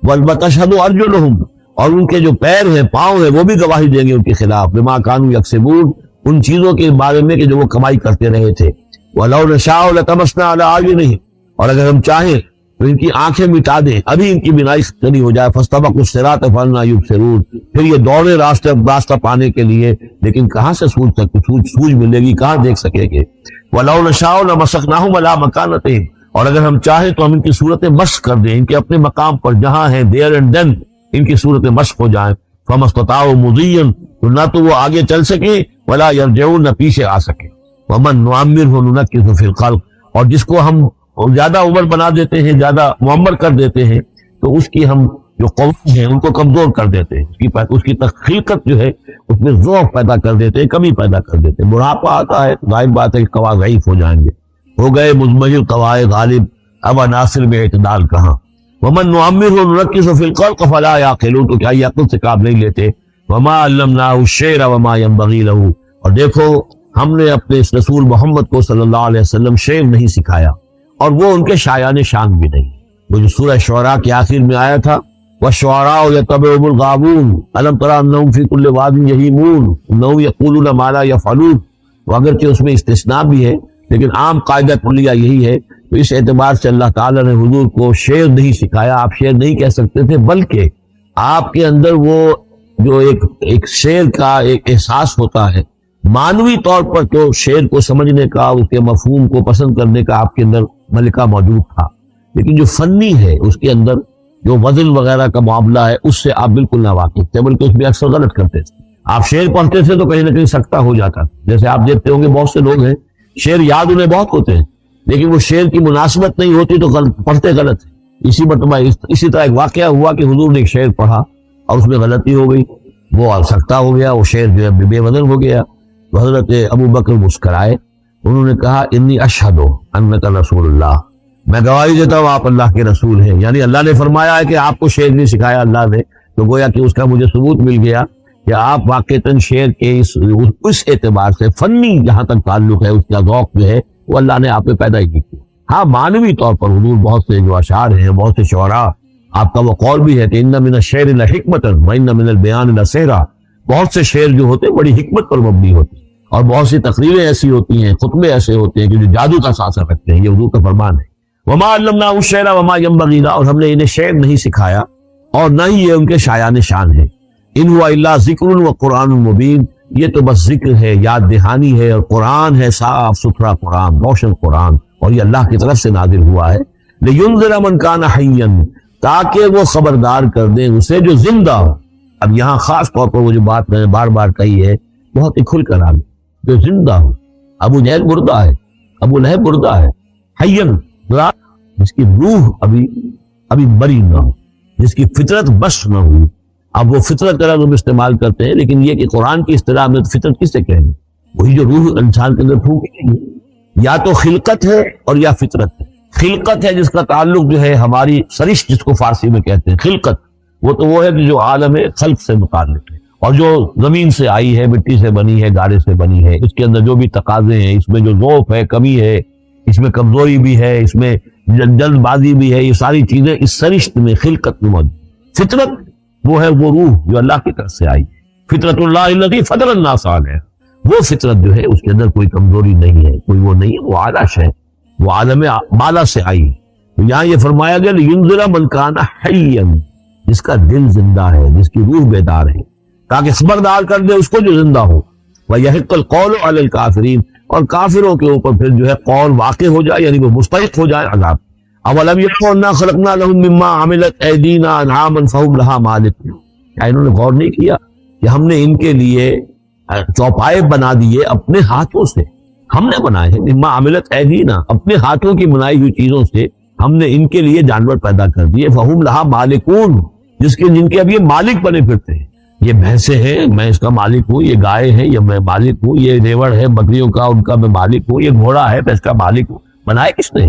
وتشہد ارجلہم، اور ان کے جو پیر ہیں، پاؤں ہیں، وہ بھی گواہی دیں گے ان کے خلاف. بما كانوا یکسبون، ان چیزوں کے بارے میں کہ جو وہ کمائی کرتے رہے تھے. وَلَوْ نَشَاءُ لَطَمَسْنَا عَلَىٰ أَعْيُنِهِمْ، اور اگر ہم چاہیں تو ان کی آنکھیں مٹا دیں، ابھی ان کی بینائی کری ہو جائے. فَاسْتَبَقُوا الصِّرَاطَ فَأَنَّىٰ يُبْصِرُونَ، پھر یہ دوڑے راستہ پانے کے لیے، لیکن کہاں سے سوج ملے گی، کہاں دیکھ سکیں گے. وَلَوْ نَشَاءُ لَمَسَخْنَاهُمْ عَلَىٰ مَكَانَتِهِمْ، اور اگر ہم چاہیں تو ہم ان کی صورتیں مشق کر دیں، ان کے اپنے مقام پر جہاں ہیں، دیر اینڈ دین ان کی صورتیں مشق ہو جائیں. فَمَا اسْتَطَاعُوا مُضِيًّا، تو نہ تو وہ آگے چل سکیں، وَلَا يَرْجِعُونَ، نہ پیچھے آ سکیں. وَمَن نُعَمِّرْهُ نُنَكِّسْهُ فِي الْخَلْقِ، اور جس کو ہم زیادہ عمر بنا دیتے ہیں، زیادہ معمر کر دیتے ہیں، تو اس کی ہم جو قوت ہیں ان کو کمزور کر دیتے ہیں، اس کی تخلیقت جو ہے اس میں ضعف پیدا کر دیتے ہیں، کمی پیدا کر دیتے ہیں. بڑھاپا آتا ہے، ظاہر بات ہے کہ قوا ضعیف ہو جائیں گے، ہو گئے مزمجل قواعد غالب، اب عناصر میں اعتدال کہاں. وَمَن نُعَمِّرْهُ نُنَكِّسْهُ فِي الْخَلْقِ فَلَا يَعْقِلُونَ، تو کیا یہ عقل سے کام نہیں لیتے. وَمَا عَلَّمْنَاهُ الشِّعْرَ وَمَا يَنبَغِي لَهُ، اور دیکھو ہم نے اپنے اس رسول محمد کو صلی اللہ علیہ وسلم شعر نہیں سکھایا، اور وہ ان کے شایان شان بھی نہیں. وہ جو سورہ شعراء کے آخر میں آیا تھا وَالشُّعَرَاءُ يَتَّبِعُهُمُ الْغَاوُونَ أَلَمْ تَرَ أَنَّهُمْ فِي كُلِّ وَادٍ يَهِيمُونَ إِنَّهُمْ يَقُولُونَ مَا لَا يَفْعَلُونَ. اگرچہ اس میں استثناء بھی ہے لیکن عام قاعدہ کلیہ یہی ہے. تو اس اعتبار سے اللہ تعالیٰ نے حضور کو شعر نہیں سکھایا. آپ شعر نہیں کہہ سکتے تھے، بلکہ آپ کے اندر وہ جو ایک شعر کا ایک احساس ہوتا ہے معنوی طور پر، تو شعر کو سمجھنے کا، اس کے مفہوم کو پسند کرنے کا آپ کے اندر ملکہ موجود تھا. لیکن جو فنی ہے اس کے اندر جو وزن وغیرہ کا معاملہ ہے اس سے آپ بالکل نہ واقف تھے، بلکہ اس میں اکثر غلط کرتے تھے. آپ شعر پڑھتے تھے تو کہیں نہ کہیں سکتہ ہو جاتا. جیسے آپ دیکھتے ہوں گے بہت سے لوگ ہیں شعر یاد انہیں بہت ہوتے ہیں لیکن وہ شعر کی مناسبت نہیں ہوتی تو پڑھتے غلط ہے. اسی مرتبہ اسی طرح ایک واقعہ ہوا کہ حضور نے ایک شعر پڑھا اور اس میں غلطی ہو گئی، وہ سکتہ ہو گیا، وہ شعر جو ہے بے وزن ہو گیا. تو حضرت ابو بکر مسکرائے، انہوں نے کہا انی اشہد انک رسول اللہ، میں گواہی دیتا ہوں آپ اللہ کے رسول ہیں. یعنی اللہ نے فرمایا ہے کہ آپ کو شعر نہیں سکھایا اللہ نے، تو گویا کہ اس کا مجھے ثبوت مل گیا کہ آپ واقعتاً شعر کے اس اعتبار سے فنی جہاں تک تعلق ہے، اس کا ذوق جو ہے وہ اللہ نے آپ میں پیدا ہی کی. ہاں معنوی طور پر حضور بہت سے جو اشعار ہیں، بہت سے شعراء، آپ کا وہ قول بھی ہے کہ ان من الشعر لحکمۃ وان من البیان لسحرا، بہت سے شعر جو ہوتے ہیں بڑی حکمت پر مبنی ہوتے ہیں، اور بہت سی تقریریں ایسی ہوتی ہیں، خطبے ایسے ہوتے ہیں کہ جو جادو کا سانسہ رکھتے ہیں. یہ حضور کا فرمان ہے. وما علمناه الشعر وما ينبغي له، اور ہم نے انہیں شعر نہیں سکھایا اور نہ ہی یہ ان کے شایان شان ہے. ان هو الا ذکر وقرآن مبین، یہ تو بس ذکر ہے، یاد دہانی ہے، اور قرآن ہے، صاف ستھرا قرآن، روشن قرآن، اور یہ اللہ کی طرف سے نازل ہوا ہے. لینذر من کان حیا، تاکہ وہ خبردار کر دیں اسے جو زندہ ہو. اب یہاں خاص طور پر وہ جو بات میں نے بار بار کہی ہے بہت ہی کھل کر آ گئی، جو زندہ ہو. ابو جہل مردہ ہے، ابو لہب مردہ ہے. حین جس کی روح ابھی بری نہ ہو، جس کی فطرت بش نہ ہوئی. اب وہ فطرت کا لفظ استعمال کرتے ہیں، لیکن یہ کہ قرآن کی اصطلاح میں فطرت کس سے کہیں گے؟ وہی جو روح انسان کے اندر پھونکی گئی، یا تو خلقت ہے اور یا فطرت ہے. خلقت ہے جس کا تعلق جو ہے ہماری سرشت، جس کو فارسی میں کہتے ہیں خلقت، وہ ہے کہ جو عالم خلق سے متعلق ہے، اور جو زمین سے آئی ہے، مٹی سے بنی ہے، گارے سے بنی ہے. اس کے اندر جو بھی تقاضے ہیں، اس میں جو ضعف ہے، کمی ہے، اس میں کمزوری بھی ہے، اس میں جلد بازی بھی ہے، یہ ساری چیزیں اس سرشت میں خلقت میں موجود. فطرت وہ ہے وہ روح جو اللہ کی طرف سے آئی. فطرت اللہ الذی فطر الناس علیہ، وہ فطرت جو ہے اس کے اندر کوئی کمزوری نہیں ہے، کوئی وہ نہیں ہے، وہ عالش ہے، وہ عالم بالا سے آئی. تو یہاں یہ فرمایا گیا لینذر من کان حیا، جس کا دل زندہ ہے، جس کی روح بیدار ہے، تاکہ خبردار کر دے اس کو جو زندہ ہو. وَيَحِقَّ الْقَوْلُ عَلَى الْكَافِرِينَ، اور کافروں کے اوپر پھر جو ہے قول واقع ہو جائے، یعنی وہ مستحق ہو جائے عذاب. اولم یروا انا خلقنا لهم مما عملت ایدینا انعاما فهم لها مالکون، کیا انہوں نے غور نہیں کیا کہ ہم نے ان کے لیے چوپائے بنا دیے اپنے ہاتھوں سے، ہم نے بنائے ہیں. مما عملت ایدینا، اپنے ہاتھوں کی بنائی ہوئی چیزوں سے ہم نے ان کے لیے جانور پیدا کر دیے. فهم لها مالکون، جن کے اب یہ مالک بنے پھرتے ہیں. یہ بھینسیں ہیں، میں اس کا مالک ہوں، یہ گائے ہیں، یہ میں مالک ہوں، یہ ریوڑ ہے بکریوں کا، ان کا میں مالک ہوں، یہ گھوڑا ہے، میں اس کا مالک ہوں. بنائے کس نے؟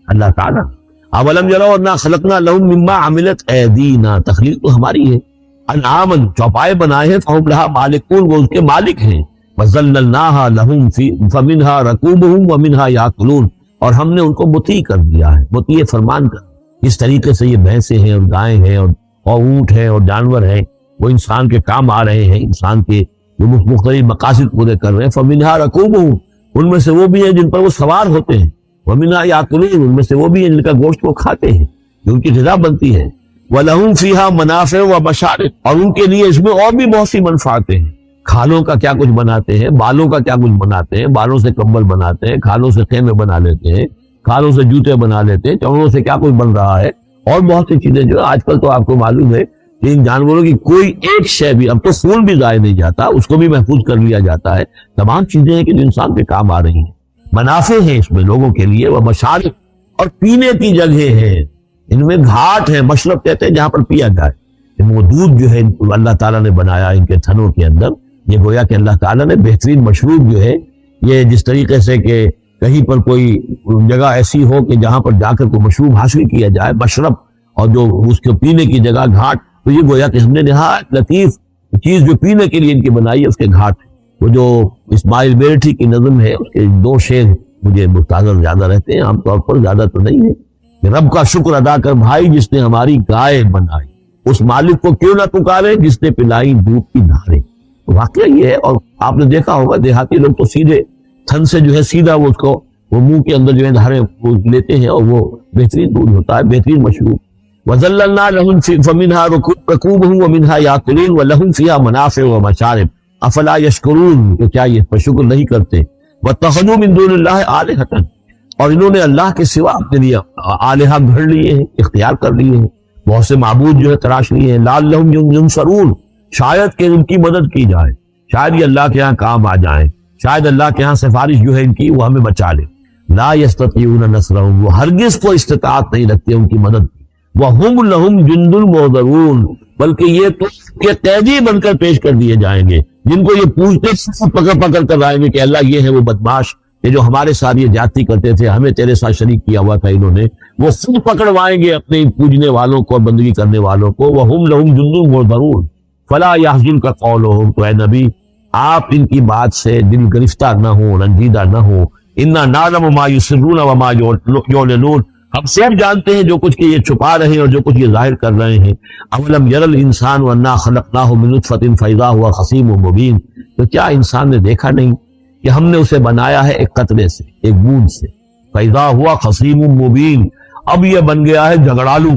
اللہ تعالیٰ. اولم یروا انا خلقنا لهم مما عملت ایدینا، تخلیق تو ہماری ہے. انعاما، چوپائے بنائے ہیں، فهم لها مالکون، وہ اس کے مالک ہیں. وذللناها لهم فمنها ركوبهم ومنها ياكلون، اور ہم نے ان کو مطیع کر دیا ہے، مطیع فرمان کر. اس طریقے سے یہ بھینسیں ہیں اور گائے ہیں اور اونٹ ہیں اور جانور ہیں، وہ انسان کے کام آ رہے ہیں، انسان کے جو مختلف مقاصد پورے کر رہے ہیں. فمنها ركوبهم، ان میں سے وہ بھی ہیں جن پر وہ سوار ہوتے ہیں. ومنها ياكلون، ان میں سے وہ بھی ہیں جن کا گوشت وہ کھاتے ہیں، جو ان کی غذا بنتی ہے. وَلَهُمْ فِيهَا مَنَافِعُ وَمَشَارِبُ، اور ان کے لیے اس میں اور بھی بہت سی منفعتیں ہیں. کھالوں کا کیا کچھ بناتے ہیں، بالوں کا کیا کچھ بناتے ہیں، بالوں سے کمبل بناتے ہیں، کھالوں سے خیمے بنا لیتے ہیں، کھالوں سے جوتے بنا لیتے ہیں، چمڑوں سے کیا کچھ بن رہا ہے، اور بہت سی چیزیں جو آج کل تو آپ کو معلوم ہے کہ ان جانوروں کی کوئی ایک شے بھی، اب تو خون بھی ضائع نہیں جاتا، اس کو بھی محفوظ کر لیا جاتا ہے. تمام چیزیں ہیں کہ جو انسان کے کام آ رہی ہیں. منافع ہیں اس میں لوگوں کے لیے. وہ مشارب، اور پینے کی جگہ ہیں، ان میں گھاٹ ہے، مشرب کہتے ہیں جہاں پر پیا جائے. وہ دودھ جو ہے اللہ تعالیٰ نے بنایا ان کے تھنوں کے اندر، یہ گویا کہ اللہ تعالیٰ نے بہترین مشروب جو ہے، یہ جس طریقے سے کہ کہیں پر کوئی جگہ ایسی ہو کہ جہاں پر جا کر کوئی مشروب حاصل کیا جائے، مشرب، اور جو اس کے پینے کی جگہ گھاٹ، تو یہ گویا کہ ہم نے نہایت لطیف چیز جو پینے کے لیے ان کی بنائی ہے، اس کے گھاٹ. وہ جو اسماعیل بیرٹھی کی نظم ہے، اس کے 2 شعر مجھے مستعجل زیادہ رہتے ہیں، عام طور پر زیادہ تو نہیں ہے، کہ رب کا شکر ادا کر بھائی جس نے ہماری گائے بنائی، اس مالک کو کیوں نہ پکارے جس نے پلائی دودھ کی دھاریں۔ واقعہ یہ ہے، اور آپ نے دیکھا ہوگا دیہاتی لوگ تو سیدھے تھن سے جو ہے سیدھا وہ اس کو وہ منہ کے اندر جو ہے دھاریں لیتے ہیں، اور وہ بہترین دودھ ہوتا ہے، بہترین مشروب۔ وَذَلَّلْنَا لَهُمْ فَمِنْهَا رَكُوبُهُمْ وَمِنْهَا يَأْكُلُونَ وَلَهُمْ فِيهَا مَنَافِعُ وَمَشَارِبُ أَفَلَا يَشْكُرُونَ، کہ کیا یہ شکر نہیں کرتے؟ وَاتَّخَذُوا مِن دُونِ اللَّهِ آلِهَةً، اور انہوں نے اللہ کے سوا اپنے لیے آلہہ گھڑ لیے ہیں، اختیار کر لیے ہیں، بہت سے معبود جو ہے تراش لیے ہیں۔ لَعَلَّهُمْ يُنصَرُونَ، شاید کہ ان کی مدد کی جائے، شاید یہ اللہ کے ہاں کام آ جائیں، شاید اللہ کے ہاں سفارش جو ہے ان کی وہ ہمیں بچا لے۔ لا يستطيعون نصرهم، وہ ہرگز کو استطاعت نہیں رکھتے ان کی مدد کی۔ وَهُمْ لَهُمْ جُنْدٌ مُحْضَرُونَ، بلکہ یہ تو کہ قیدی بن کر پیش کر دیے جائیں گے، جن کو یہ پوچھتے پکڑ پکڑ کر لائیں گے کہ اللہ یہ ہے وہ بدماش، یہ جو ہمارے ساتھ یہ جاتی کرتے تھے، ہمیں تیرے ساتھ شریک کیا ہوا تھا انہوں نے، وہ خود پکڑوائیں گے اپنے پوجنے والوں کو، بندگی کرنے والوں کو۔ وَهُمْ لَهُمْ جُنْدٌ مُحْضَرُونَ فَلَا يَحْزُنْكَ قَوْلُهُمْ، تو اے نبی آپ ان کی بات سے دل گرفتار نہ ہو، رنجیدہ نہ ہو۔ اِنَّا نَعْلَمُ مَا يُسِرُّونَ وَمَا يُعْلِنُونَ، ہم سب جانتے ہیں جو کچھ کہ یہ چھپا رہے ہیں اور جو کچھ یہ ظاہر کر رہے ہیں۔ اَوَلَمْ يَرَ الْإِنسَانُ أَنَّا خَلَقْنَاهُ مِن نُطْفَةٍ فَإِذَا هُوَ خَصِيمٌ مُبِينٌ، تو کیا انسان نے دیکھا نہیں کہ ہم نے اسے بنایا ہے ایک قطرے سے، ایک بوند سے۔ فَإِذَا هُوَ خَصِيمٌ مُبِينٌ، اب یہ بن گیا ہے جھگڑالو،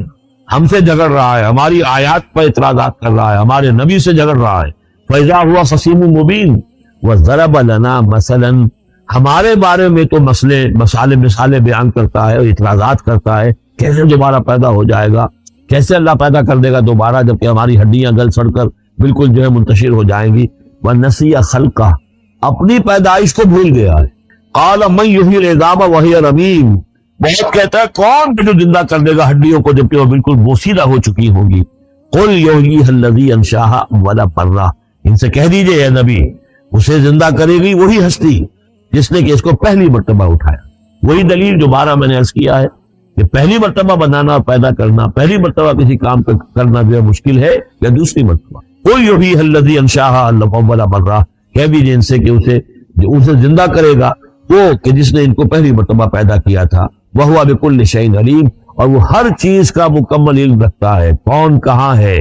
ہم سے جھگڑ رہا ہے، ہماری آیات پر اعتراضات کر رہا ہے، ہمارے نبی سے جھگڑ رہا ہے۔ فَإِذَا هُوَ خَصِيمٌ مُبِينٌ وَضَرَبَ لَنَا مَثَلًا، ہمارے بارے میں تو مثالیں بیان کرتا ہے اور اعتراضات کرتا ہے، کیسے دوبارہ پیدا ہو جائے گا، کیسے اللہ پیدا کر دے گا دوبارہ، جبکہ ہماری ہڈیاں گل سڑ کر بالکل جو ہے منتشر ہو جائیں گی۔ وَنَسِيَ خَلْقَهُ، اپنی پیدائش کو بھول گیا ہے۔ قَالَ مَن يُحْيِي الْعِظَامَ وَهِيَ رَمِيمٌ، بہت کہتا ہے کون جو زندہ کر دے گا ہڈیوں کو جبکہ وہ بالکل بوسیدہ ہو چکی ہوں گی۔ قُلْ يُحْيِيهَا الَّذِي أَنشَأَهَا أَوَّلَ مَرَّةٍ، ان سے کہہ دیجئے اے نبی، اسے زندہ کرے گی وہی ہستی جس نے کہ اس کو پہلی مرتبہ اٹھایا۔ وہی دلیل جو بارہ میں نے عرض کیا ہے کہ پہلی مرتبہ بنانا اور پیدا کرنا، پہلی مرتبہ کسی کام کو کرنا جو ہے مشکل ہے، یا دوسری مرتبہ۔ قُلْ يُحْيِيهَا الَّذِي أَنشَأَهَا أَوَّلَ مَرَّةٍ، کہہ دیجئے ان سے کہ اسے زندہ کرے گا وہ کہ جس نے ان کو پہلی مرتبہ پیدا کیا تھا۔ وَهُوَ بِكُلِّ شَيْءٍ عَلِيمٌ، اور وہ ہر چیز کا مکمل علم رکھتا ہے، کون کہاں ہے،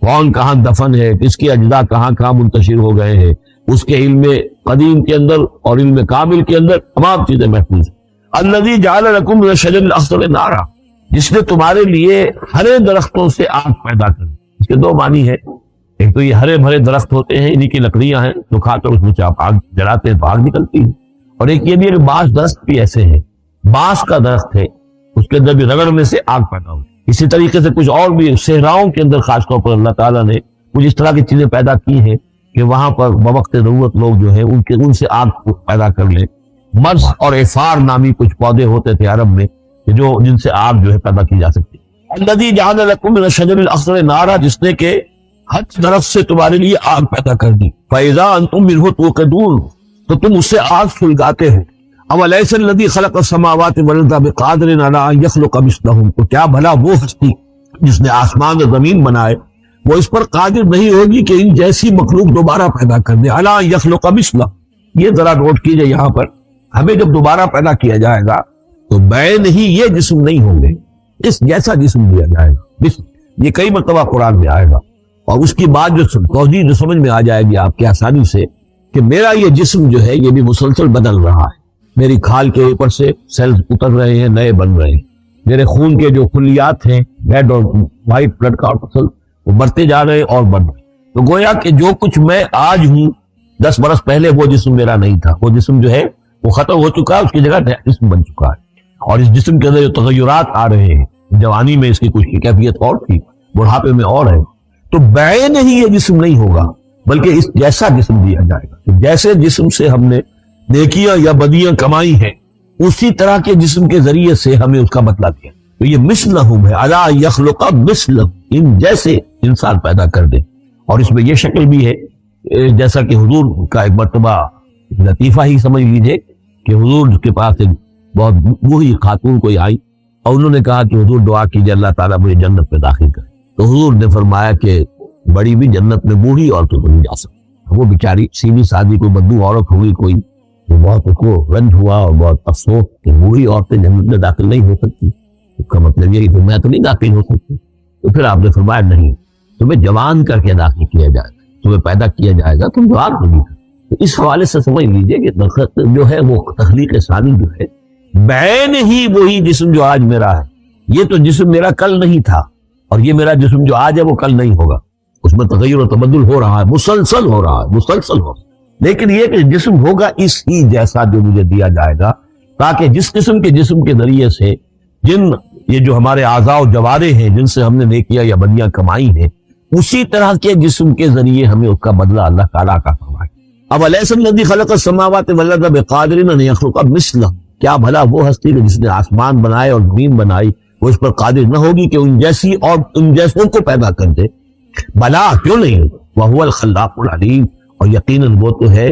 کون کہاں دفن ہے، کس کے اجزاء کہاں کہاں منتشر ہو گئے ہیں، اس کے علم قدیم کے اندر اور علم کامل کے اندر تمام چیزیں محفوظ ہیں۔ الذی جعل لکم من الشجر الاخضر نارا، جس نے تمہارے لیے ہرے درختوں سے آگ پیدا کری۔ اس کے دو معنی ہے، ایک تو یہ ہرے بھرے درخت ہوتے ہیں، انہی کی لکڑیاں ہیں جو کھا کر اس میں سے آپ آگ جلاتے ہیں تو آگ نکلتی ہے، اور ایک یہ بھی ہے کہ بانس درخت بھی ایسے ہیں، بانس کا درخت ہے، اس کے اندر بھی رگڑنے سے آگ پیدا ہوتی ہے۔ اسی طریقے سے کچھ اور بھی صحراؤں کے اندر خاص طور پر اللہ تعالیٰ نے کچھ اس طرح کی چیزیں پیدا کی ہیں کہ وہاں پر بوقت ضرورت لوگ جو ہے ان سے آگ پیدا کر لیں۔ مرز اور افار نامی کچھ پودے ہوتے تھے عرب میں جن سے آگ جو ہے پیدا کی جا سکتی۔ الذی جعل لکم من الشجر الاخضر نارا، جس نے کہ ہر درخت سے تمہارے لیے آگ پیدا کر دی۔ فاذا انتم منہ توقدون، تو تم اس سے آگ سلگاتے ہو۔ اولیس الذی خلق السماوات والارض بقادر علی ان یخلق مثلہم، تو کیا بھلا وہ ہستی جس نے آسمان اور زمین بنائے وہ اس پر قادر نہیں ہوگی کہ ان جیسی مخلوق دوبارہ پیدا کر دے۔ الا یخلق مثلہ، یہ ذرا نوٹ کیجئے یہاں پر، ہمیں جب دوبارہ پیدا کیا جائے گا تو بے نہیں یہ جسم نہیں ہوں گے، اس جیسا جسم دیا جائے گا۔ جسم یہ کئی مرتبہ قرآن میں آئے گا، اور اس کی بات جو توضیح جو سمجھ میں آ جائے گی آپ کے آسانی سے کہ میرا یہ جسم جو ہے یہ بھی مسلسل بدل رہا ہے، میری کھال کے اوپر سے سیلز اتر رہے ہیں، نئے بن رہے ہیں، میرے خون کے جو خلیات ہیں ریڈ اور وائٹ بلڈ کارپسل وہ بڑھتے جا رہے اور بڑھ رہے، تو گویا کہ جو کچھ میں آج ہوں 10 برس پہلے وہ جسم میرا نہیں تھا، وہ جسم جو ہے وہ ختم ہو چکا ہے، اس کی جگہ نیا جسم بن چکا ہے، اور اس جسم کے اندر جو تغیرات آ رہے ہیں، جوانی میں اس کی کچھ کیفیت اور تھی، بڑھاپے میں اور ہے، تو بے نہیں یہ جسم نہیں ہوگا بلکہ اس جیسا جسم دیا جائے گا۔ جیسے جسم سے ہم نے نیکیاں یا بدیاں کمائی ہیں اسی طرح کے جسم کے ذریعے سے ہمیں اس کا بدلہ دیا، تو یہ مثلہم ہے، الا یخلق مثلہم، ان جیسے انسان پیدا کر دے۔ اور اس میں یہ شکل بھی ہے جیسا کہ حضور کا ایک مرتبہ لطیفہ ہی سمجھ لیجئے کہ حضور کے پاس ایک بہت بوڑھی خاتون کوئی آئی اور انہوں نے کہا کہ حضور دعا کیجئے اللہ تعالیٰ مجھے جنت میں داخل کرے، تو حضور نے فرمایا کہ بڑی بھی جنت میں بوڑھی عورتوں کو نہیں جا سکتی، وہ بیچاری سیدھی سادی کوئی بدو عورت ہوئی کوئی وہ بہت اس کو رنج ہوا اور بہت افسوس کہ بوڑھی عورتیں جنت میں داخل نہیں ہو سکتی. اس کا مطلب یہ کہ میں تو نہیں داخل ہو سکتی. تو پھر آپ نے فرمایا نہیں، تمہیں جوان کر کے داخل کیا جائے گا، تمہیں پیدا کیا جائے گا، تم جوان ہوگی. تو اس حوالے سے سمجھ لیجئے کہ جو ہے وہ تخلیق ثانی جو ہے بعین ہی وہی جسم جو آج میرا ہے. یہ تو جسم میرا کل نہیں تھا، اور یہ میرا جسم جو آج ہے وہ کل نہیں ہوگا. اس میں تغیر و تبدل ہو رہا ہے، مسلسل ہو رہا ہے، مسلسل ہو رہا ہے. لیکن یہ کہ جسم ہوگا اس ہی جیسا جو مجھے دیا جائے گا، تاکہ جس قسم کے جسم کے ذریعے سے یہ جو ہمارے اعضاء و جوارے ہیں جن سے ہم نے نیکیاں یا بدیاں کمائی ہیں، اسی طرح کے جسم کے ذریعے ہمیں اس کا بدلہ اللہ تعالیٰ عطا فرمائے. اب الیس الذی خلق السماوات والارض بقادر ان یخلق مثلہم، کیا بھلا وہ ہستی کہ جس نے آسمان بنائے اور زمین بنائی وہ اس پر قادر نہ ہوگی کہ ان جیسی اور ان جیسوں کو پیدا کر دے؟ بلا، کیوں نہیں. وہو الخلاق العلیم، اور یقیناً وہ تو ہے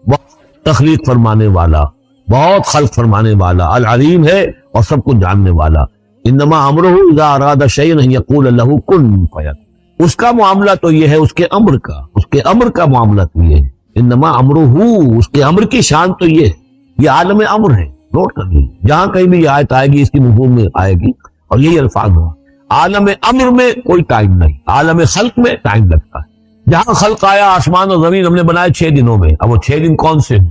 بہت تخلیق فرمانے والا، بہت خلق فرمانے والا، العلیم ہے اور سب کو جاننے والا. انما امرہ اذا اراد شیئا ان یقول له کن فیکون، اس کا معاملہ تو یہ ہے، اس کے امر کا معاملہ تو یہ ہے. انما امرہ، اس کے امر کی شان تو یہ ہے. یہ عالم امر ہے، نوٹ کر لیجیے. جہاں کہیں بھی یہ آیت آئے گی اس کی مفہوم میں آئے گی اور یہی الفاظ ہوا. عالم امر میں کوئی ٹائم نہیں، عالم خلق میں ٹائم لگتا ہے. جہاں خلق آیا آسمان اور زمین ہم نے بنائے 6 دنوں میں. اب وہ 6 دن کون سے ہیں؟